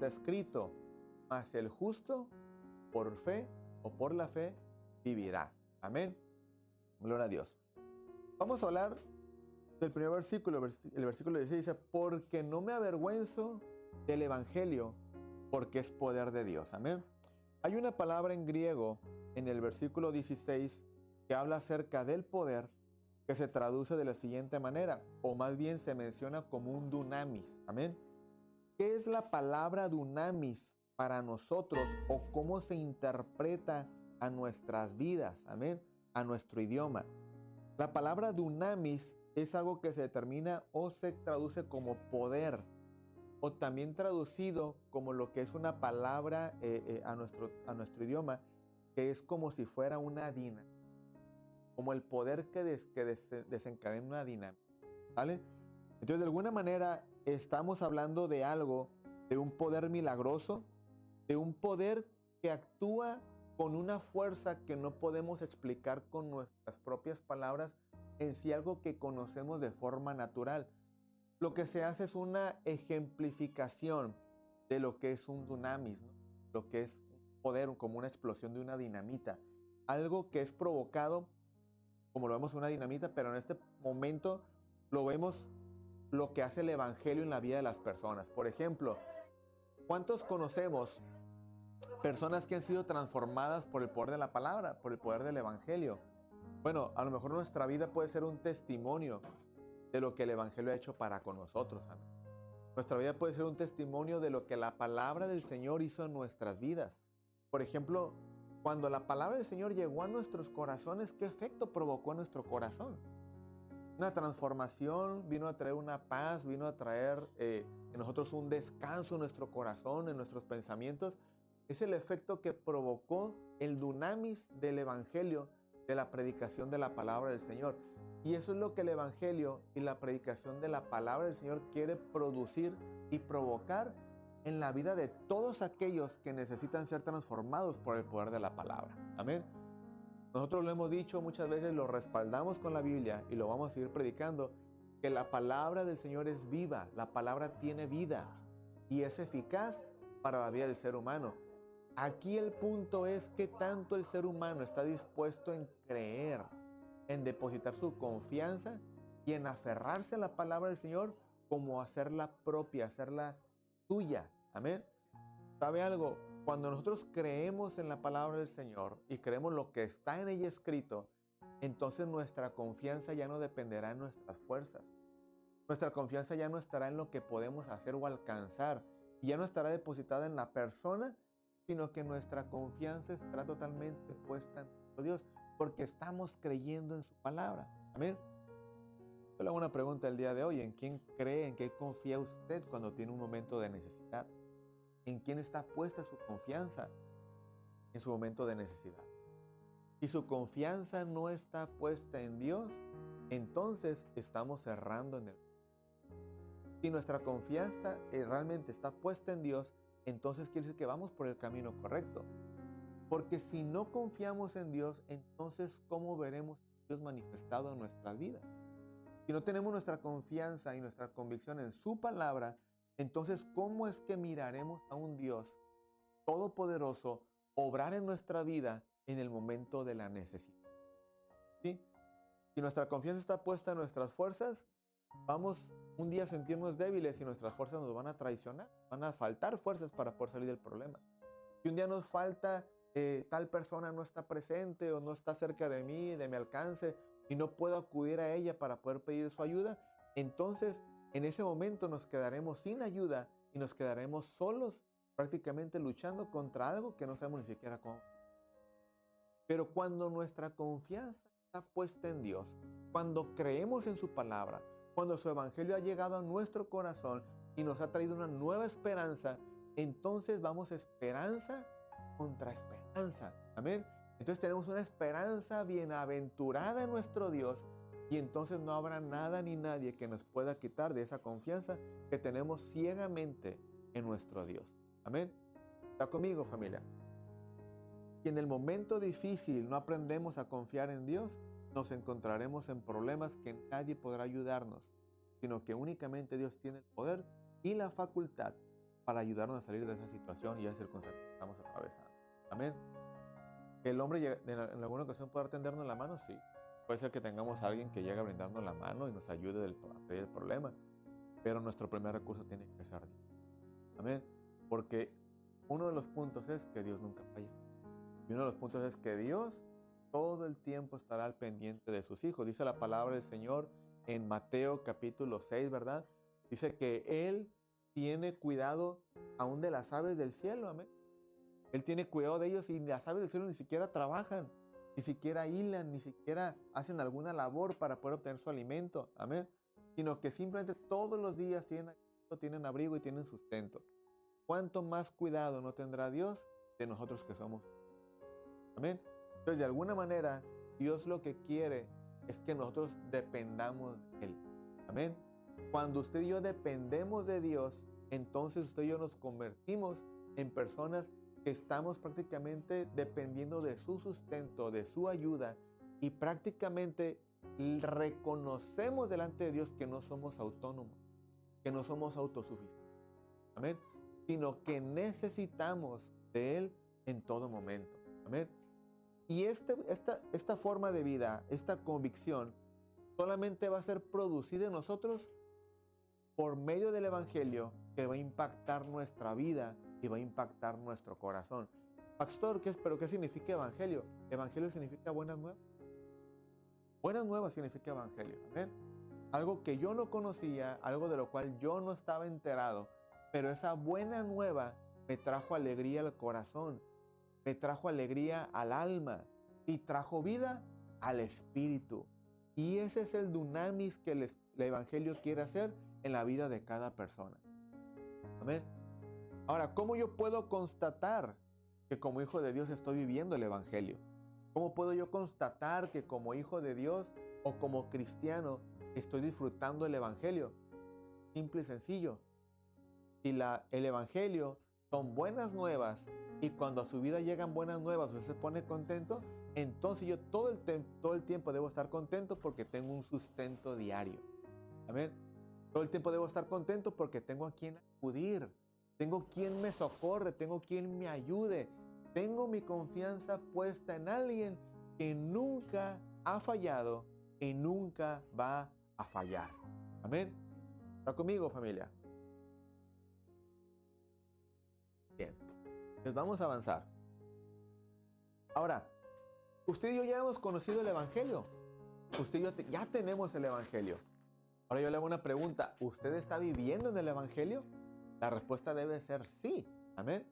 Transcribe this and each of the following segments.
está escrito, mas el justo por fe o por la fe vivirá. Amén. Gloria a Dios. Vamos a hablar del primer versículo, el versículo 16 dice, porque no me avergüenzo del evangelio, porque es poder de Dios. Amén. Hay una palabra en griego en el versículo 16 que habla acerca del poder, que se traduce de la siguiente manera, o más bien se menciona como un dunamis. Amén. ¿Qué es la palabra dunamis para nosotros o cómo se interpreta a nuestras vidas? Amén. A nuestro idioma. La palabra dunamis es algo que se determina o se traduce como poder, o también traducido como lo que es una palabra a nuestro idioma, que es como si fuera una dinamita, como el poder que desencadena una dinamita. ¿Vale? Entonces, de alguna manera, estamos hablando de algo, de un poder milagroso, de un poder que actúa con una fuerza que no podemos explicar con nuestras propias palabras, en sí algo que conocemos de forma natural. Lo que se hace es una ejemplificación de lo que es un dunamis, ¿no? Lo que es un poder, como una explosión de una dinamita. Algo que es provocado, como lo vemos en una dinamita, pero en este momento lo vemos lo que hace el evangelio en la vida de las personas. Por ejemplo, ¿cuántos conocemos personas que han sido transformadas por el poder de la palabra, por el poder del evangelio? Bueno, a lo mejor nuestra vida puede ser un testimonio de lo que el evangelio ha hecho para con nosotros. Amén. Nuestra vida puede ser un testimonio de lo que la palabra del Señor hizo en nuestras vidas. Por ejemplo, cuando la palabra del Señor llegó a nuestros corazones, ¿qué efecto provocó en nuestro corazón? Una transformación, vino a traer una paz, vino a traer en nosotros un descanso en nuestro corazón, en nuestros pensamientos. Es el efecto que provocó el dunamis del evangelio, de la predicación de la palabra del Señor. Y eso es lo que el evangelio y la predicación de la palabra del Señor quiere producir y provocar en la vida de todos aquellos que necesitan ser transformados por el poder de la palabra. Amén. Nosotros lo hemos dicho muchas veces, lo respaldamos con la Biblia y lo vamos a seguir predicando, que la palabra del Señor es viva, la palabra tiene vida y es eficaz para la vida del ser humano. Aquí el punto es qué tanto el ser humano está dispuesto en creer, en depositar su confianza y en aferrarse a la palabra del Señor como hacerla propia, hacerla suya. Amén. ¿Sabe algo? Cuando nosotros creemos en la palabra del Señor y creemos lo que está en ella escrito, entonces nuestra confianza ya no dependerá de nuestras fuerzas. Nuestra confianza ya no estará en lo que podemos hacer o alcanzar, y ya no estará depositada en la persona, sino que nuestra confianza estará totalmente puesta en nuestro Dios, porque estamos creyendo en su palabra. Amén. Yo le hago una pregunta el día de hoy: ¿en quién cree, en qué confía usted cuando tiene un momento de necesidad? ¿En quién está puesta su confianza en su momento de necesidad? Si su confianza no está puesta en Dios, entonces estamos cerrando en Él. Si nuestra confianza realmente está puesta en Dios, entonces quiere decir que vamos por el camino correcto. Porque si no confiamos en Dios, entonces ¿cómo veremos a Dios manifestado en nuestras vidas? Si no tenemos nuestra confianza y nuestra convicción en su palabra, entonces ¿cómo es que miraremos a un Dios todopoderoso obrar en nuestra vida en el momento de la necesidad? ¿Sí? Si nuestra confianza está puesta en nuestras fuerzas, vamos un día a sentirnos débiles y nuestras fuerzas nos van a traicionar, van a faltar fuerzas para poder salir del problema. Si un día nos falta, tal persona no está presente o no está cerca de mí, de mi alcance, y no puedo acudir a ella para poder pedir su ayuda, entonces en ese momento nos quedaremos sin ayuda y nos quedaremos solos, prácticamente luchando contra algo que no sabemos ni siquiera cómo. Pero cuando nuestra confianza está puesta en Dios, cuando creemos en su palabra, cuando su evangelio ha llegado a nuestro corazón y nos ha traído una nueva esperanza, entonces vamos esperanza contra esperanza. Amén. Entonces tenemos una esperanza bienaventurada en nuestro Dios, y entonces no habrá nada ni nadie que nos pueda quitar de esa confianza que tenemos ciegamente en nuestro Dios. Amén. ¿Está conmigo, familia? Si en el momento difícil no aprendemos a confiar en Dios, nos encontraremos en problemas que nadie podrá ayudarnos, sino que únicamente Dios tiene el poder y la facultad para ayudarnos a salir de esa situación y esa circunstancia que estamos atravesando. Amén. Que el hombre en alguna ocasión pueda tendernos la mano, sí. Puede ser que tengamos a alguien que llegue a brindarnos la mano y nos ayude a salir del problema. Pero nuestro primer recurso tiene que ser Dios. Amén. Porque uno de los puntos es que Dios nunca falla. Y uno de los puntos es que Dios todo el tiempo estará al pendiente de sus hijos. Dice la palabra del Señor en Mateo capítulo 6, ¿verdad? Dice que Él tiene cuidado aún de las aves del cielo. Amén. Él tiene cuidado de ellos y las aves del cielo ni siquiera trabajan, ni siquiera hilan, ni siquiera hacen alguna labor para poder obtener su alimento. Amén. Sino que simplemente todos los días tienen abrigo y tienen sustento. ¿Cuánto más cuidado no tendrá Dios de nosotros que somos? Amén. Entonces, de alguna manera, Dios lo que quiere es que nosotros dependamos de Él. Amén. Cuando usted y yo dependemos de Dios, entonces usted y yo nos convertimos en personas que estamos prácticamente dependiendo de su sustento, de su ayuda, y prácticamente reconocemos delante de Dios que no somos autónomos, que no somos autosuficientes. Amén. Sino que necesitamos de Él en todo momento. Amén. Y esta forma de vida, esta convicción, solamente va a ser producida en nosotros por medio del Evangelio, que va a impactar nuestra vida y va a impactar nuestro corazón. Pastor, ¿pero qué significa Evangelio? Evangelio significa buenas nuevas. Buenas nuevas significa Evangelio. ¿Amén? Algo que yo no conocía, algo de lo cual yo no estaba enterado, pero esa buena nueva me trajo alegría al corazón, me trajo alegría al alma y trajo vida al espíritu. Y ese es el dunamis que el Evangelio quiere hacer en la vida de cada persona. Amén. Ahora, ¿cómo yo puedo constatar que como hijo de Dios estoy viviendo el Evangelio? ¿Cómo puedo yo constatar que como hijo de Dios o como cristiano estoy disfrutando el Evangelio? Simple y sencillo. Si el Evangelio son buenas nuevas y cuando a su vida llegan buenas nuevas usted se pone contento, entonces yo todo el tiempo debo estar contento porque tengo un sustento diario. Amén. Todo el tiempo debo estar contento porque tengo a quien acudir, tengo quien me socorre, tengo quien me ayude. Tengo mi confianza puesta en alguien que nunca ha fallado y nunca va a fallar. Amén. ¿Está conmigo, familia? Bien. Pues vamos a avanzar. Ahora, usted y yo ya hemos conocido el Evangelio. Usted y yo ya tenemos el Evangelio. Ahora yo le hago una pregunta. ¿Usted está viviendo en el Evangelio? La respuesta debe ser sí. Amén.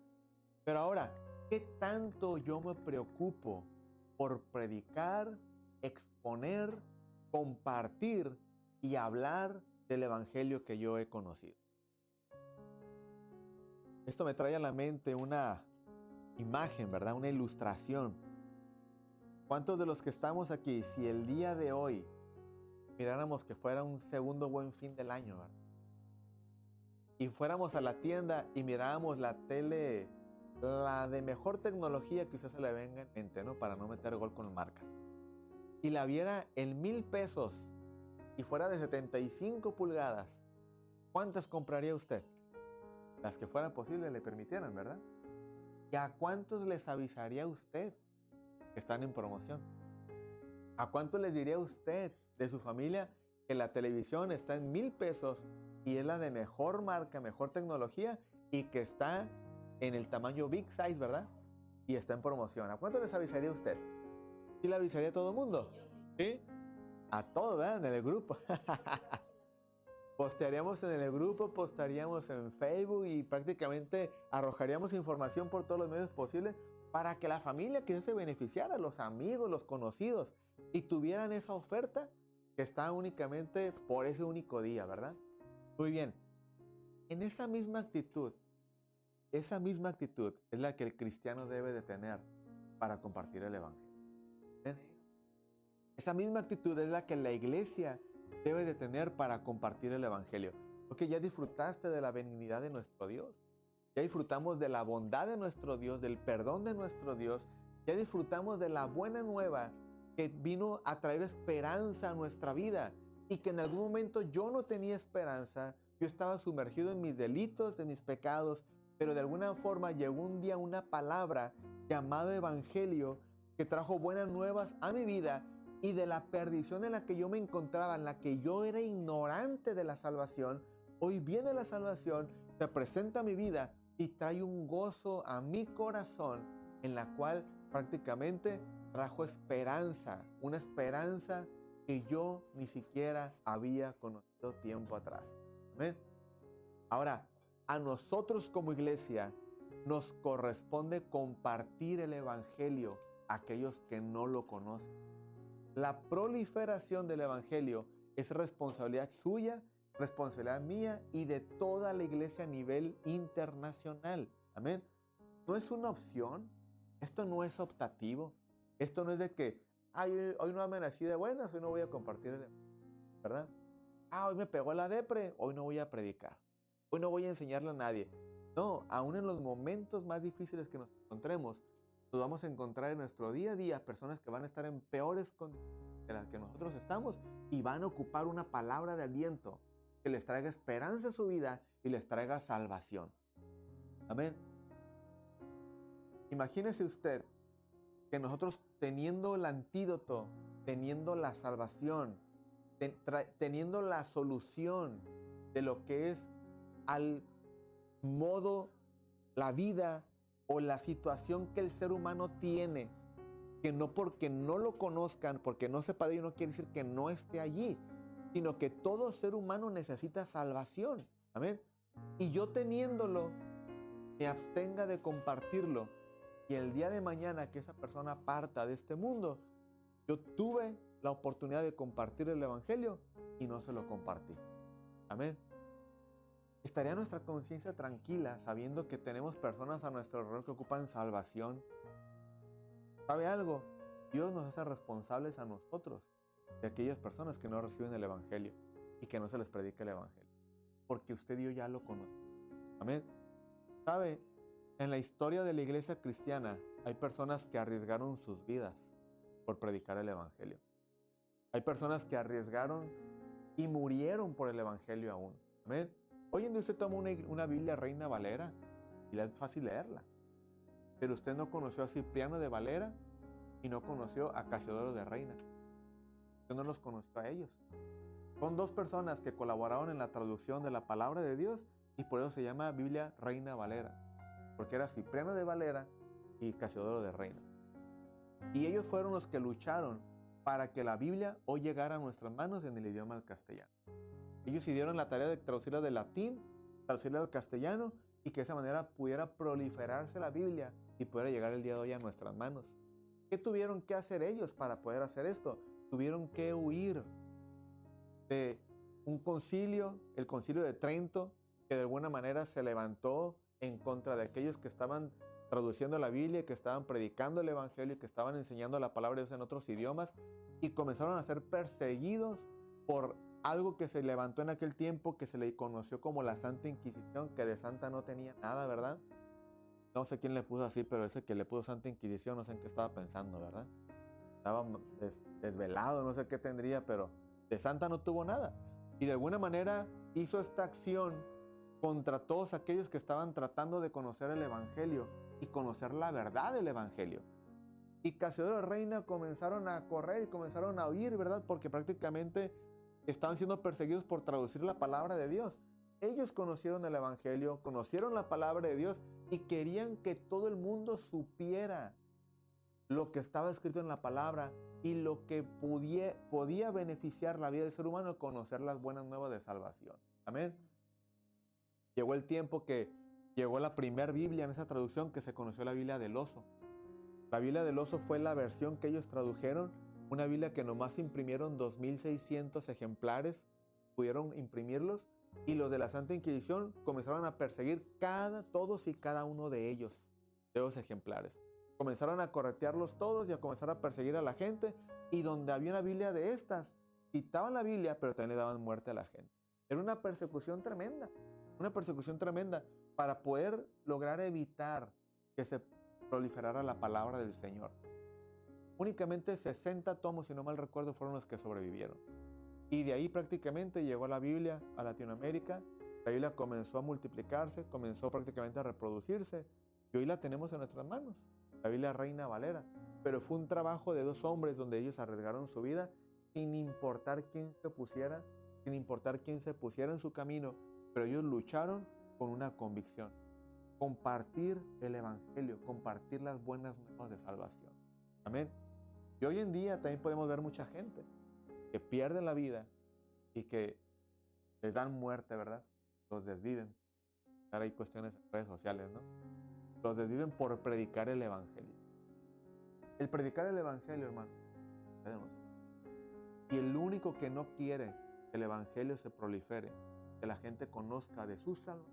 Pero ahora, ¿qué tanto yo me preocupo por predicar, exponer, compartir y hablar del Evangelio que yo he conocido? Esto me trae a la mente una imagen, ¿verdad? Una ilustración. ¿Cuántos de los que estamos aquí, si el día de hoy miráramos que fuera un segundo buen fin del año, ¿verdad? Y fuéramos a la tienda y miráramos la tele, la de mejor tecnología que usted se le venga en mente, ¿no? Para no meter gol con marcas. Y la viera en 1,000 pesos y fuera de 75 pulgadas, ¿cuántas compraría usted? Las que fueran posibles le permitieran, ¿verdad? ¿Y a cuántos les avisaría usted que están en promoción? ¿A cuántos les diría usted de su familia que la televisión está en 1,000 pesos y es la de mejor marca, mejor tecnología y que está en el tamaño big size, ¿verdad? Y está en promoción? ¿A cuántos les avisaría usted? ¿Sí le avisaría a todo el mundo? ¿Sí? A todos, ¿verdad? En el grupo. Postearíamos en el grupo, postearíamos en Facebook y prácticamente arrojaríamos información por todos los medios posibles para que la familia que se beneficiara, los amigos, los conocidos, y tuvieran esa oferta que está únicamente por ese único día, ¿verdad? Muy bien. En esa misma actitud es la que el cristiano debe de tener para compartir el Evangelio. ¿Ven? Esa misma actitud es la que la iglesia debe de tener para compartir el Evangelio. Porque ya disfrutaste de la benignidad de nuestro Dios. Ya disfrutamos de la bondad de nuestro Dios, del perdón de nuestro Dios. Ya disfrutamos de la buena nueva que vino a traer esperanza a nuestra vida. Y que en algún momento yo no tenía esperanza, Yo estaba sumergido en mis delitos, en mis pecados, pero de alguna forma llegó un día una palabra llamada Evangelio que trajo buenas nuevas a mi vida y de la perdición en la que yo me encontraba, en la que yo era ignorante de la salvación. Hoy viene la salvación, se presenta a mi vida y trae un gozo a mi corazón en la cual prácticamente trajo esperanza, una esperanza que yo ni siquiera había conocido tiempo atrás. Amén. Ahora, a nosotros como iglesia nos corresponde compartir el Evangelio a aquellos que no lo conocen. La proliferación del Evangelio es responsabilidad suya, responsabilidad mía y de toda la iglesia a nivel internacional. Amén. No es una opción, esto no es optativo, esto no es de que, hoy no amanecí de buenas, hoy no voy a compartir el Evangelio, ¿verdad? Hoy me pegó la depre, hoy no voy a predicar, hoy no voy a enseñarle a nadie. No, aún en los momentos más difíciles que nos encontremos, nos vamos a encontrar en nuestro día a día personas que van a estar en peores condiciones de las que nosotros estamos y van a ocupar una palabra de aliento que les traiga esperanza a su vida y les traiga salvación. Amén. Imagínese usted que nosotros teniendo el antídoto, teniendo la salvación, teniendo la solución de lo que es al modo, la vida o la situación que el ser humano tiene, que no porque no lo conozcan, porque no sepa de ello, no quiere decir que no esté allí, sino que todo ser humano necesita salvación. Amén. Y yo teniéndolo, me abstenga de compartirlo. Y el día de mañana que esa persona parta de este mundo, yo tuve la oportunidad de compartir el Evangelio y no se lo compartí. Amén. ¿Estaría nuestra conciencia tranquila sabiendo que tenemos personas a nuestro alrededor que ocupan salvación? ¿Sabe algo? Dios nos hace responsables a nosotros de aquellas personas que no reciben el Evangelio y que no se les predica el Evangelio, porque usted y yo ya lo conocemos. Amén. ¿Sabe? En la historia de la iglesia cristiana hay personas que arriesgaron sus vidas por predicar el Evangelio. Hay personas que arriesgaron y murieron por el Evangelio aún. Amén. Hoy en día usted toma una Biblia Reina Valera y le es fácil leerla. Pero usted no conoció a Cipriano de Valera y no conoció a Casiodoro de Reina. Usted no los conoció a ellos. Son dos personas que colaboraron en la traducción de la palabra de Dios y por eso se llama Biblia Reina Valera. Porque era Cipriano de Valera y Casiodoro de Reina. Y ellos fueron los que lucharon para que la Biblia hoy llegara a nuestras manos en el idioma del castellano. Ellos se dieron la tarea de traducirla del latín, traducirla al castellano y que de esa manera pudiera proliferarse la Biblia y pudiera llegar el día de hoy a nuestras manos. ¿Qué tuvieron que hacer ellos para poder hacer esto? Tuvieron que huir de un concilio, el concilio de Trento, que de alguna manera se levantó en contra de aquellos que estaban traduciendo la Biblia, que estaban predicando el Evangelio, que estaban enseñando la palabra de Dios en otros idiomas y comenzaron a ser perseguidos por algo que se levantó en aquel tiempo que se le conoció como la Santa Inquisición, que de santa no tenía nada, ¿verdad? No sé quién le puso así, pero ese que le puso Santa Inquisición, no sé en qué estaba pensando, ¿verdad? Estaba desvelado, no sé qué tendría, pero de santa no tuvo nada. Y de alguna manera hizo esta acción contra todos aquellos que estaban tratando de conocer el Evangelio y conocer la verdad del Evangelio. Y Casiodoro de Reina comenzaron a correr y comenzaron a huir, ¿verdad? Porque prácticamente estaban siendo perseguidos por traducir la palabra de Dios. Ellos conocieron el Evangelio, conocieron la palabra de Dios y querían que todo el mundo supiera lo que estaba escrito en la palabra y lo que podía beneficiar la vida del ser humano, conocer las buenas nuevas de salvación. Amén. Llegó el tiempo que llegó la primera Biblia en esa traducción que se conoció la Biblia del Oso. La Biblia del Oso fue la versión que ellos tradujeron, una Biblia que nomás imprimieron 2,600 ejemplares, pudieron imprimirlos, y los de la Santa Inquisición comenzaron a perseguir todos y cada uno de ellos, de esos ejemplares. Comenzaron a corretearlos todos y a comenzar a perseguir a la gente, y donde había una Biblia de estas, quitaban la Biblia, pero también le daban muerte a la gente. Era una persecución tremenda para poder lograr evitar que se proliferara la palabra del Señor. Únicamente 60 tomos, si no mal recuerdo, fueron los que sobrevivieron. Y de ahí prácticamente llegó la Biblia a Latinoamérica La Biblia comenzó a multiplicarse, comenzó prácticamente a reproducirse y hoy la tenemos en nuestras manos. La Biblia Reina Valera. Pero fue un trabajo de 2 hombres donde ellos arriesgaron su vida sin importar quién se pusiera, sin importar quién se pusiera en su camino, pero ellos lucharon con una convicción: compartir el Evangelio, compartir las buenas nuevas de salvación. Amén. Y hoy en día también podemos ver mucha gente que pierde la vida y que les dan muerte, ¿verdad? Los desviven. Ahora hay cuestiones en redes sociales, ¿no? Los desviven por predicar el Evangelio. El predicar el Evangelio, hermano, y el único que no quiere que el Evangelio se prolifere, que la gente conozca de sus almas,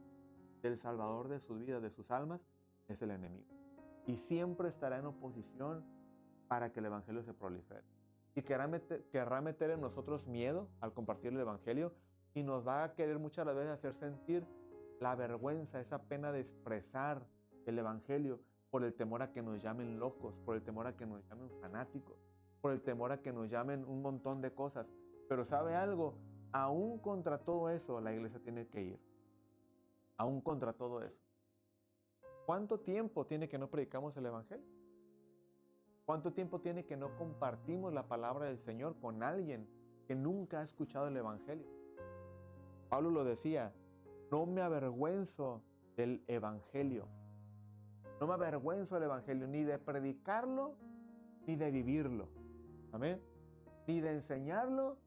del Salvador de sus vidas, de sus almas, es el enemigo. Y siempre estará en oposición para que el Evangelio se prolifere. Y querrá meter en nosotros miedo al compartir el Evangelio y nos va a querer muchas veces hacer sentir la vergüenza, esa pena de expresar el Evangelio por el temor a que nos llamen locos, por el temor a que nos llamen fanáticos, por el temor a que nos llamen un montón de cosas. Pero ¿sabe algo? Aún contra todo eso la iglesia tiene que ir. Aún contra todo eso. ¿Cuánto tiempo tiene que no predicamos el Evangelio? ¿Cuánto tiempo tiene que no compartimos la palabra del Señor con alguien que nunca ha escuchado el Evangelio? Pablo lo decía: no me avergüenzo del Evangelio. No me avergüenzo del Evangelio, ni de predicarlo, ni de vivirlo. Amén. Ni de enseñarlo,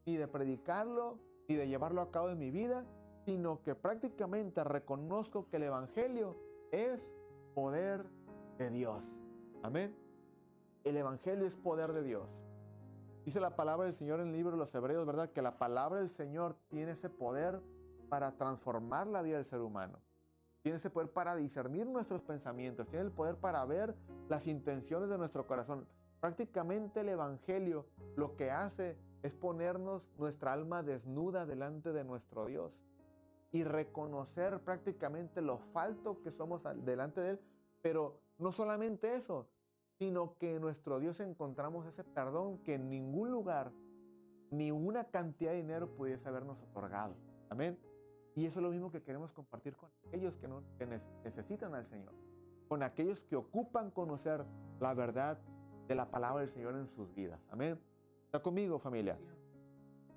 ni de predicarlo, ni de llevarlo a cabo en mi vida, sino que prácticamente reconozco que el Evangelio es poder de Dios. Amén. El Evangelio es poder de Dios. Dice la palabra del Señor en el libro de los Hebreos, ¿verdad? Que la palabra del Señor tiene ese poder para transformar la vida del ser humano. Tiene ese poder para discernir nuestros pensamientos. Tiene el poder para ver las intenciones de nuestro corazón. Prácticamente el Evangelio lo que hace es ponernos nuestra alma desnuda delante de nuestro Dios y reconocer prácticamente lo falto que somos delante de Él. Pero no solamente eso, sino que en nuestro Dios encontramos ese perdón que en ningún lugar, ni una cantidad de dinero pudiese habernos otorgado. Amén. Y eso es lo mismo que queremos compartir con aquellos que necesitan al Señor, con aquellos que ocupan conocer la verdad de la palabra del Señor en sus vidas. Amén. ¿Está conmigo, familia?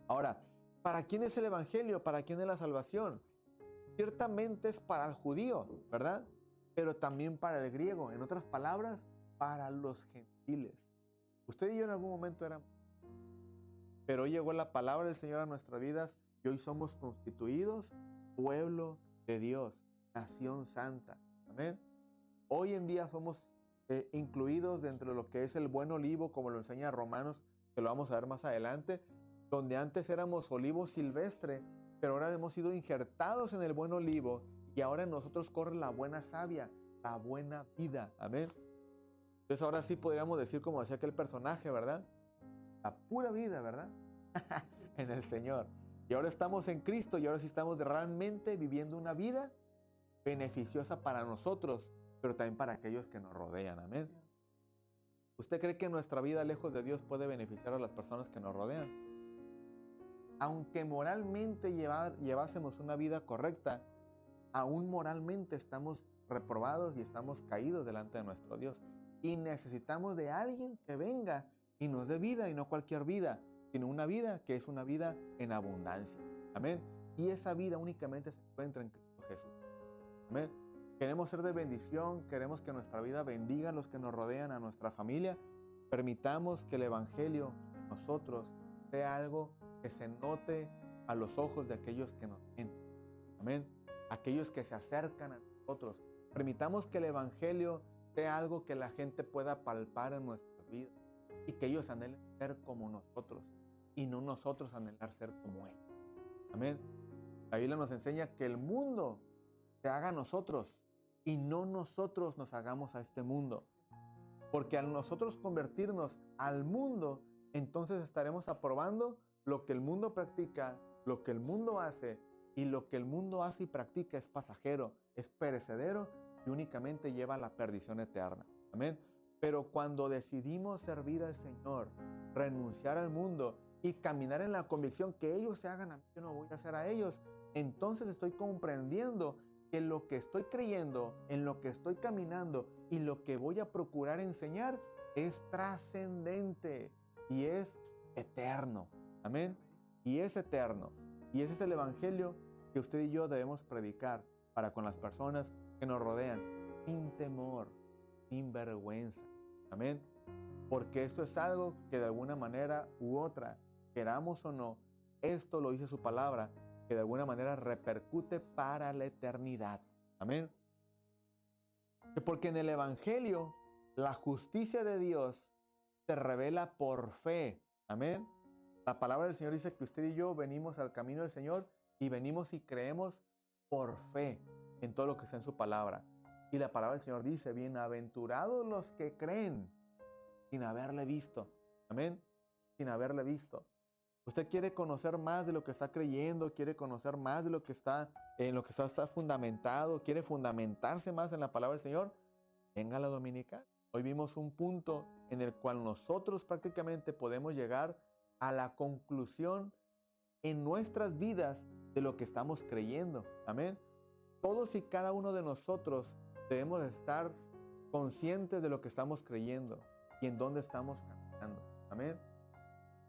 Ahora, ¿para quién es el Evangelio? ¿Para quién es la salvación? Ciertamente es para el judío, ¿verdad? Pero también para el griego. En otras palabras, para los gentiles. Usted y yo en algún momento éramos. Pero hoy llegó la palabra del Señor a nuestras vidas y hoy somos constituidos pueblo de Dios, nación santa. Amén. Hoy en día somos incluidos dentro de lo que es el buen olivo, como lo enseña Romanos, que lo vamos a ver más adelante, donde antes éramos olivo silvestre, pero ahora hemos sido injertados en el buen olivo y ahora en nosotros corre la buena savia, la buena vida. Amén. Entonces ahora sí podríamos decir, como decía aquel personaje, ¿verdad? La pura vida, ¿verdad? En el Señor. Y ahora estamos en Cristo y ahora sí estamos realmente viviendo una vida beneficiosa para nosotros, pero también para aquellos que nos rodean. Amén. ¿Usted cree que nuestra vida lejos de Dios puede beneficiar a las personas que nos rodean? Aunque moralmente llevásemos una vida correcta, aún moralmente estamos reprobados y estamos caídos delante de nuestro Dios. Y necesitamos de alguien que venga y nos dé vida, y no cualquier vida, sino una vida que es una vida en abundancia. Amén. Y esa vida únicamente se encuentra en Cristo Jesús. Amén. Queremos ser de bendición, queremos que nuestra vida bendiga a los que nos rodean, a nuestra familia. Permitamos que el Evangelio en nosotros sea algo que se note a los ojos de aquellos que nos ven. Amén. Aquellos que se acercan a nosotros. Permitamos que el Evangelio sea algo que la gente pueda palpar en nuestras vidas y que ellos anhelen ser como nosotros y no nosotros anhelar ser como Él. Amén. La Biblia nos enseña que el mundo se haga a nosotros y no nosotros nos hagamos a este mundo. Porque al nosotros convertirnos al mundo, entonces estaremos aprobando lo que el mundo practica, lo que el mundo hace, y lo que el mundo hace y practica es pasajero, es perecedero y únicamente lleva a la perdición eterna. Amén. Pero cuando decidimos servir al Señor, renunciar al mundo y caminar en la convicción que ellos se hagan a mí, yo no voy a hacer a ellos, entonces estoy comprendiendo que lo que estoy creyendo, en lo que estoy caminando y lo que voy a procurar enseñar es trascendente y es eterno. Amén. Y es eterno. Y ese es el evangelio que usted y yo debemos predicar para con las personas que nos rodean, sin temor, sin vergüenza. Amén. Porque esto es algo que de alguna manera u otra, queramos o no, esto lo dice su palabra, que de alguna manera repercute para la eternidad. Amén. Porque en el evangelio la justicia de Dios se revela por fe. Amén. La palabra del Señor dice que usted y yo venimos al camino del Señor y venimos y creemos por fe en todo lo que está en su palabra. Y la palabra del Señor dice, bienaventurados los que creen sin haberle visto. Amén. Sin haberle visto. Usted quiere conocer más de lo que está creyendo, quiere conocer más de lo que está en lo que está fundamentado, quiere fundamentarse más en la palabra del Señor. Venga a la dominical. Hoy vimos un punto en el cual nosotros prácticamente podemos llegar a la conclusión en nuestras vidas de lo que estamos creyendo. Amén. Todos y cada uno de nosotros debemos estar conscientes de lo que estamos creyendo y en dónde estamos caminando. Amén.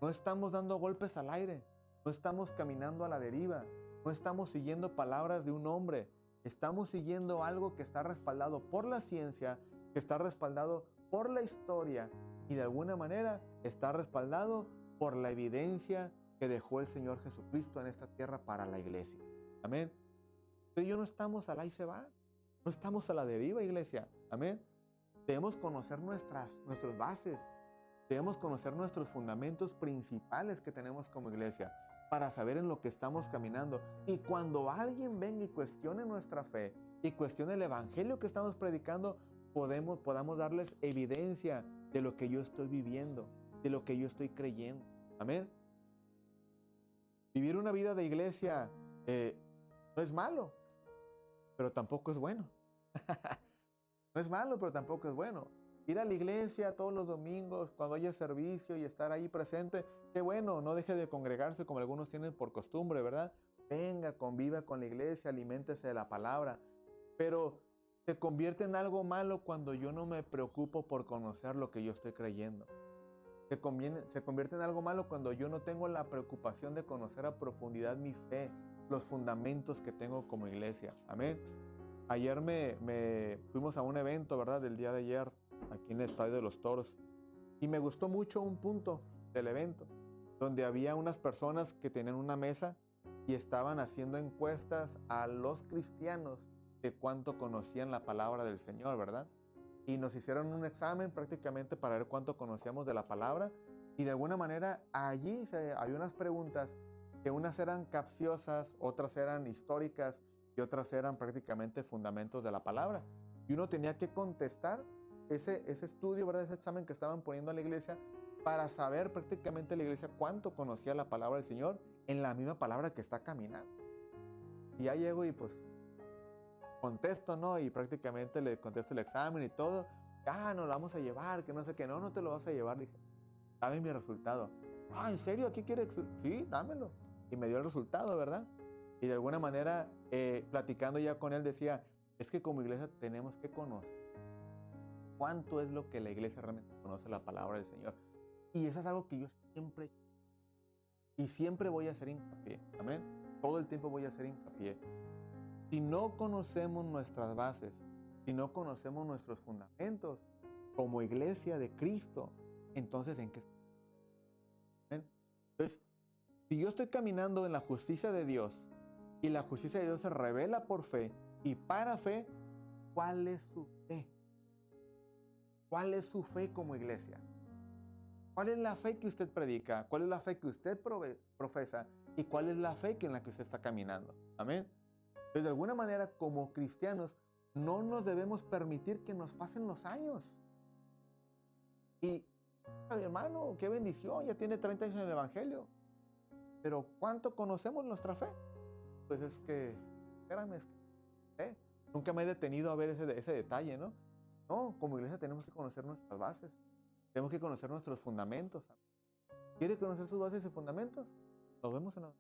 No estamos dando golpes al aire, no estamos caminando a la deriva, no estamos siguiendo palabras de un hombre, estamos siguiendo algo que está respaldado por la ciencia, que está respaldado por la historia y de alguna manera está respaldado por la evidencia que dejó el Señor Jesucristo en esta tierra para la iglesia. Amén. Usted y yo no estamos al ahí se va, no estamos a la deriva, iglesia. Amén. Debemos conocer nuestras bases. Debemos conocer nuestros fundamentos principales que tenemos como iglesia para saber en lo que estamos caminando. Y cuando alguien venga y cuestione nuestra fe y cuestione el evangelio que estamos predicando, podamos darles evidencia de lo que yo estoy viviendo, de lo que yo estoy creyendo. Amén. Vivir una vida de iglesia no es malo, pero tampoco es bueno. No es malo, pero tampoco es bueno. Ir a la iglesia todos los domingos, cuando haya servicio y estar ahí presente, qué bueno, no deje de congregarse como algunos tienen por costumbre, ¿verdad? Venga, conviva con la iglesia, aliméntese de la palabra. Pero se convierte en algo malo cuando yo no me preocupo por conocer lo que yo estoy creyendo. Se convierte en algo malo cuando yo no tengo la preocupación de conocer a profundidad mi fe, los fundamentos que tengo como iglesia. Amén. Ayer fuimos a un evento, ¿verdad? Del día de ayer, aquí en el Estadio de los Toros. Y me gustó mucho un punto del evento, donde había unas personas que tenían una mesa y estaban haciendo encuestas a los cristianos de cuánto conocían la palabra del Señor, ¿verdad? Y nos hicieron un examen prácticamente para ver cuánto conocíamos de la palabra. Y de alguna manera allí había unas preguntas que unas eran capciosas, otras eran históricas y otras eran prácticamente fundamentos de la palabra. Y uno tenía que contestar ese estudio, ¿verdad? Ese examen que estaban poniendo a la iglesia para saber prácticamente la iglesia cuánto conocía la palabra del Señor en la misma palabra que está caminando. Y ya llego y pues contesto, ¿no? Y prácticamente le contesto el examen y todo. Nos lo vamos a llevar, que no sé qué. No te lo vas a llevar. Le dije, dame mi resultado. ¿En serio? ¿Qué quieres? Sí, dámelo. Y me dio el resultado, ¿verdad? Y de alguna manera, platicando ya con él, decía, es que como iglesia tenemos que conocer cuánto es lo que la iglesia realmente conoce la palabra del Señor. Y eso es algo que yo siempre voy a hacer hincapié. Amén. Todo el tiempo voy a hacer hincapié. Si no conocemos nuestras bases, si no conocemos nuestros fundamentos como iglesia de Cristo, entonces ¿en qué estamos? ¿Amén? Entonces, si yo estoy caminando en la justicia de Dios y la justicia de Dios se revela por fe y para fe, ¿cuál es su fe? ¿Cuál es su fe como iglesia? ¿Cuál es la fe que usted predica? ¿Cuál es la fe que usted profesa? ¿Y cuál es la fe en la que usted está caminando? Amén. Entonces, de alguna manera, como cristianos, no nos debemos permitir que nos pasen los años. Y, mi hermano, qué bendición, ya tiene 30 años en el Evangelio. Pero, ¿cuánto conocemos nuestra fe? Pues es que, espérame, nunca me he detenido a ver ese detalle, ¿no? No, como iglesia tenemos que conocer nuestras bases. Tenemos que conocer nuestros fundamentos. ¿Quiere conocer sus bases y fundamentos? Nos vemos en la...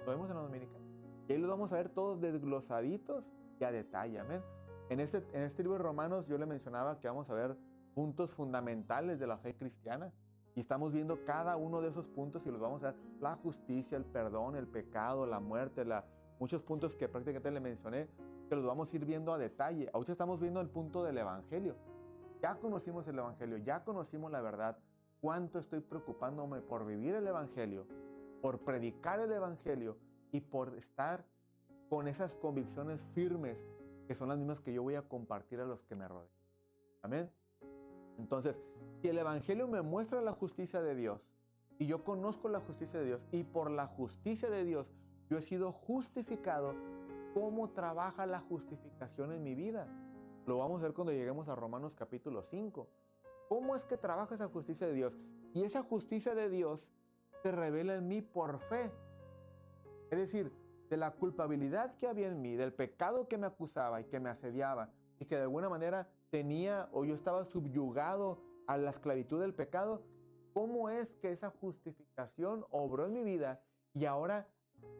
Lo vemos en la dominical. Y ahí los vamos a ver todos desglosaditos y a detalle, amén. En este libro de Romanos yo le mencionaba que vamos a ver puntos fundamentales de la fe cristiana. Y estamos viendo cada uno de esos puntos y los vamos a ver. La justicia, el perdón, el pecado, la muerte, muchos puntos que prácticamente le mencioné, que los vamos a ir viendo a detalle. Ahorita estamos viendo el punto del Evangelio. Ya conocimos el Evangelio, ya conocimos la verdad. ¿Cuánto estoy preocupándome por vivir el Evangelio, por predicar el Evangelio y por estar con esas convicciones firmes que son las mismas que yo voy a compartir a los que me rodean? Amén. Entonces, si el Evangelio me muestra la justicia de Dios y yo conozco la justicia de Dios y por la justicia de Dios yo he sido justificado, ¿cómo trabaja la justificación en mi vida? Lo vamos a ver cuando lleguemos a Romanos capítulo 5. ¿Cómo es que trabaja esa justicia de Dios? Y esa justicia de Dios se revela en mí por fe. Es decir, de la culpabilidad que había en mí, del pecado que me acusaba y que me asediaba y que de alguna manera tenía o yo estaba subyugado a la esclavitud del pecado, ¿cómo es que esa justificación obró en mi vida y ahora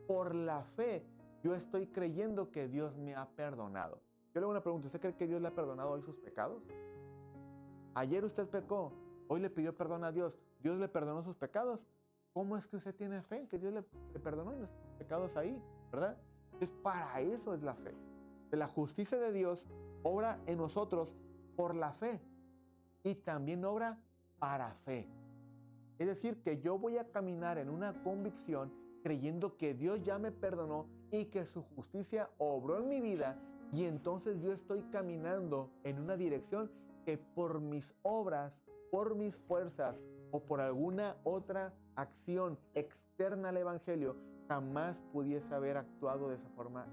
por la fe yo estoy creyendo que Dios me ha perdonado? Yo le hago una pregunta, ¿usted cree que Dios le ha perdonado hoy sus pecados? Ayer usted pecó, hoy le pidió perdón a Dios, ¿Dios le perdonó sus pecados? ¿Cómo es que usted tiene fe en que Dios le perdonó los pecados ahí, verdad? Entonces, para eso es la fe. De la justicia de Dios obra en nosotros por la fe y también obra para fe. Es decir, que yo voy a caminar en una convicción creyendo que Dios ya me perdonó y que su justicia obró en mi vida y entonces yo estoy caminando en una dirección que por mis obras, por mis fuerzas o por alguna otra acción externa al Evangelio jamás pudiese haber actuado de esa forma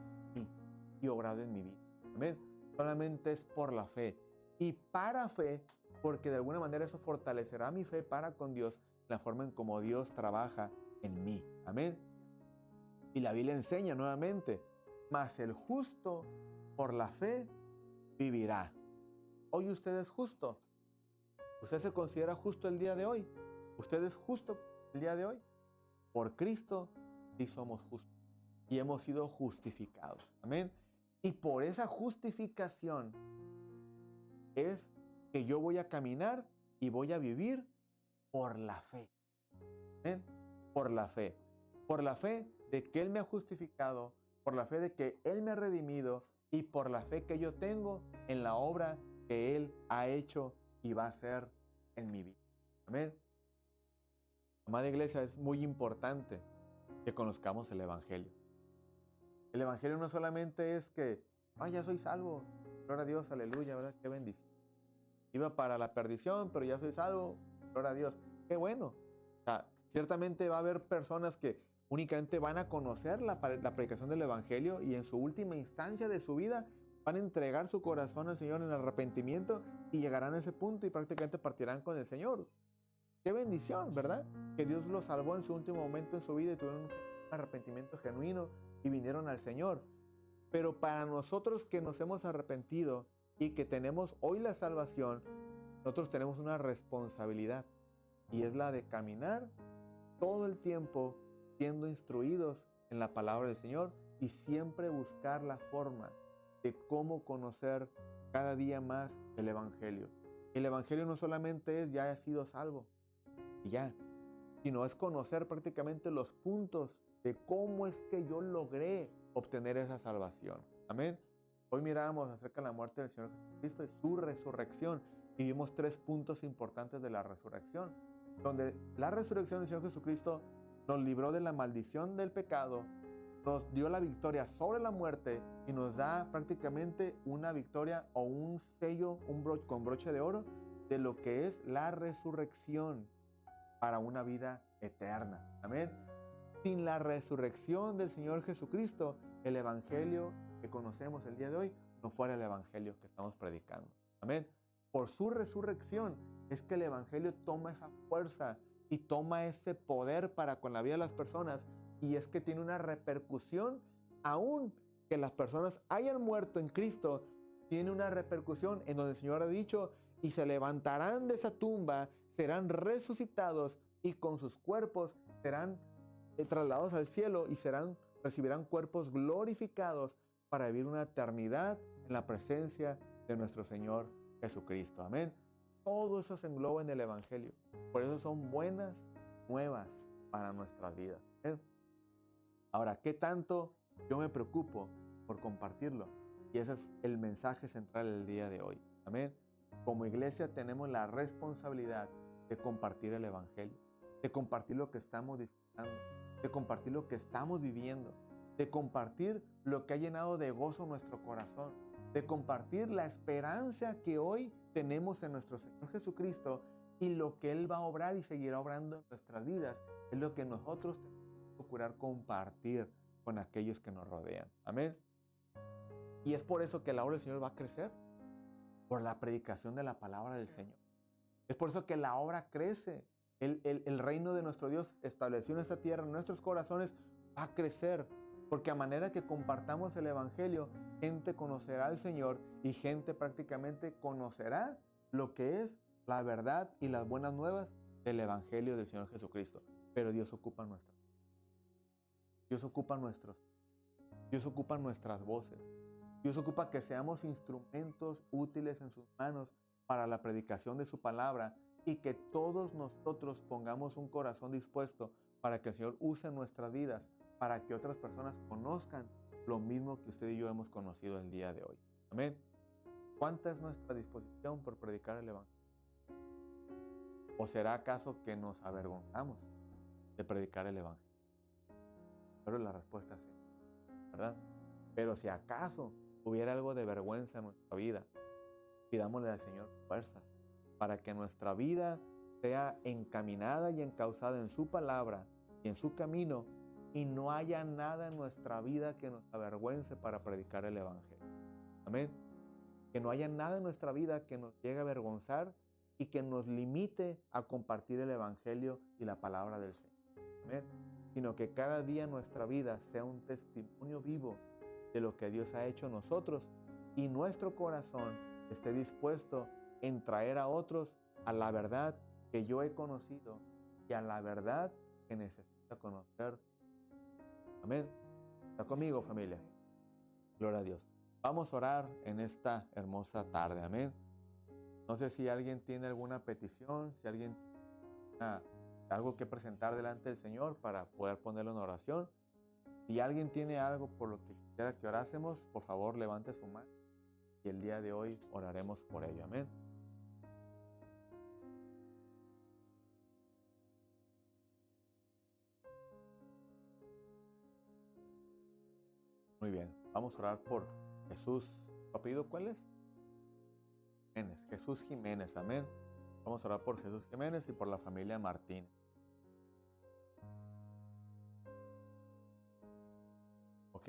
y obrado en mi vida. Amén. Solamente es por la fe y para fe, porque de alguna manera eso fortalecerá mi fe para con Dios, la forma en cómo Dios trabaja en mí. Amén. Y la Biblia enseña nuevamente, mas el justo por la fe vivirá. Hoy usted es justo. ¿Usted se considera justo el día de hoy? ¿Usted es justo el día de hoy? Por Cristo sí somos justos y hemos sido justificados. Amén. Y por esa justificación es que yo voy a caminar y voy a vivir por la fe. Amén. Por la fe. Por la fe de que Él me ha justificado, por la fe de que Él me ha redimido y por la fe que yo tengo en la obra que Él ha hecho y va a hacer en mi vida. Amén. Amada iglesia, es muy importante que conozcamos el Evangelio. El Evangelio no solamente es que, ya soy salvo, gloria a Dios, aleluya, ¿verdad? Qué bendición. Iba para la perdición, pero ya soy salvo, gloria a Dios. Qué bueno. O sea, ciertamente va a haber personas que únicamente van a conocer la predicación del Evangelio y en su última instancia de su vida van a entregar su corazón al Señor en arrepentimiento y llegarán a ese punto y prácticamente partirán con el Señor. Qué bendición, ¿verdad? Que Dios los salvó en su último momento en su vida y tuvieron un arrepentimiento genuino y vinieron al Señor. Pero para nosotros que nos hemos arrepentido y que tenemos hoy la salvación, nosotros tenemos una responsabilidad y es la de caminar todo el tiempo siendo instruidos en la palabra del Señor y siempre buscar la forma de cómo conocer cada día más el Evangelio. El Evangelio no solamente es ya he sido salvo y ya, sino es conocer prácticamente los puntos de cómo es que yo logré obtener esa salvación. Amén. Hoy miramos acerca de la muerte del Señor Jesucristo y su resurrección y vimos 3 puntos importantes de la resurrección, donde la resurrección del Señor Jesucristo nos libró de la maldición del pecado, nos dio la victoria sobre la muerte y nos da prácticamente una victoria o un sello con broche de oro de lo que es la resurrección para una vida eterna. Amén. Sin la resurrección del Señor Jesucristo, el Evangelio que conocemos el día de hoy no fuera el Evangelio que estamos predicando. Amén. Por su resurrección es que el Evangelio toma esa fuerza y toma ese poder para con la vida de las personas, y es que tiene una repercusión, aún que las personas hayan muerto en Cristo, tiene una repercusión en donde el Señor ha dicho, y se levantarán de esa tumba, serán resucitados y con sus cuerpos serán trasladados al cielo y recibirán cuerpos glorificados para vivir una eternidad en la presencia de nuestro Señor Jesucristo. Amén. Todo eso se engloba en el Evangelio. Por eso son buenas nuevas para nuestras vidas. ¿Amén? Ahora, ¿qué tanto yo me preocupo por compartirlo? Y ese es el mensaje central del día de hoy. Amén. Como iglesia tenemos la responsabilidad de compartir el Evangelio, de compartir lo que estamos disfrutando, de compartir lo que estamos viviendo, de compartir lo que ha llenado de gozo nuestro corazón, de compartir la esperanza que hoy tenemos en nuestro Señor Jesucristo y lo que Él va a obrar y seguirá obrando en nuestras vidas. Es lo que nosotros tenemos que procurar compartir con aquellos que nos rodean. Amén. Y es por eso que la obra del Señor va a crecer, por la predicación de la palabra del Señor. Es por eso que la obra crece. El reino de nuestro Dios establecido en esta tierra, en nuestros corazones, va a crecer. Porque a manera que compartamos el Evangelio, gente conocerá al Señor y gente prácticamente conocerá lo que es la verdad y las buenas nuevas del Evangelio del Señor Jesucristo. Pero Dios ocupa Dios ocupa nuestras voces. Dios ocupa que seamos instrumentos útiles en sus manos para la predicación de su palabra y que todos nosotros pongamos un corazón dispuesto para que el Señor use nuestras vidas, para que otras personas conozcan lo mismo que usted y yo hemos conocido el día de hoy. Amén. ¿Cuánta es nuestra disposición por predicar el Evangelio? ¿O será acaso que nos avergonzamos de predicar el Evangelio? Pero la respuesta es sí, ¿verdad? Pero si acaso hubiera algo de vergüenza en nuestra vida, pidámosle al Señor fuerzas para que nuestra vida sea encaminada y encauzada en su palabra y en su camino y no haya nada en nuestra vida que nos avergüence para predicar el Evangelio. Amén. Que no haya nada en nuestra vida que nos llegue a avergonzar y que nos limite a compartir el Evangelio y la palabra del Señor. Amén. Sino que cada día nuestra vida sea un testimonio vivo de lo que Dios ha hecho en nosotros y nuestro corazón esté dispuesto en traer a otros a la verdad que yo he conocido y a la verdad que necesita conocer. Amén. ¿Está conmigo, familia? Gloria a Dios. Vamos a orar en esta hermosa tarde. Amén. No sé si alguien tiene alguna petición, si alguien tiene algo que presentar delante del Señor para poder ponerlo en oración. Si alguien tiene algo por lo que quisiera que orásemos, por favor levante su mano y el día de hoy oraremos por ello. Amén. Muy bien, vamos a orar por Jesús. ¿Tu apellido cuál es? Jiménez. Jesús Jiménez, amén. Vamos a orar por Jesús Jiménez y por la familia Martínez. ¿Ok?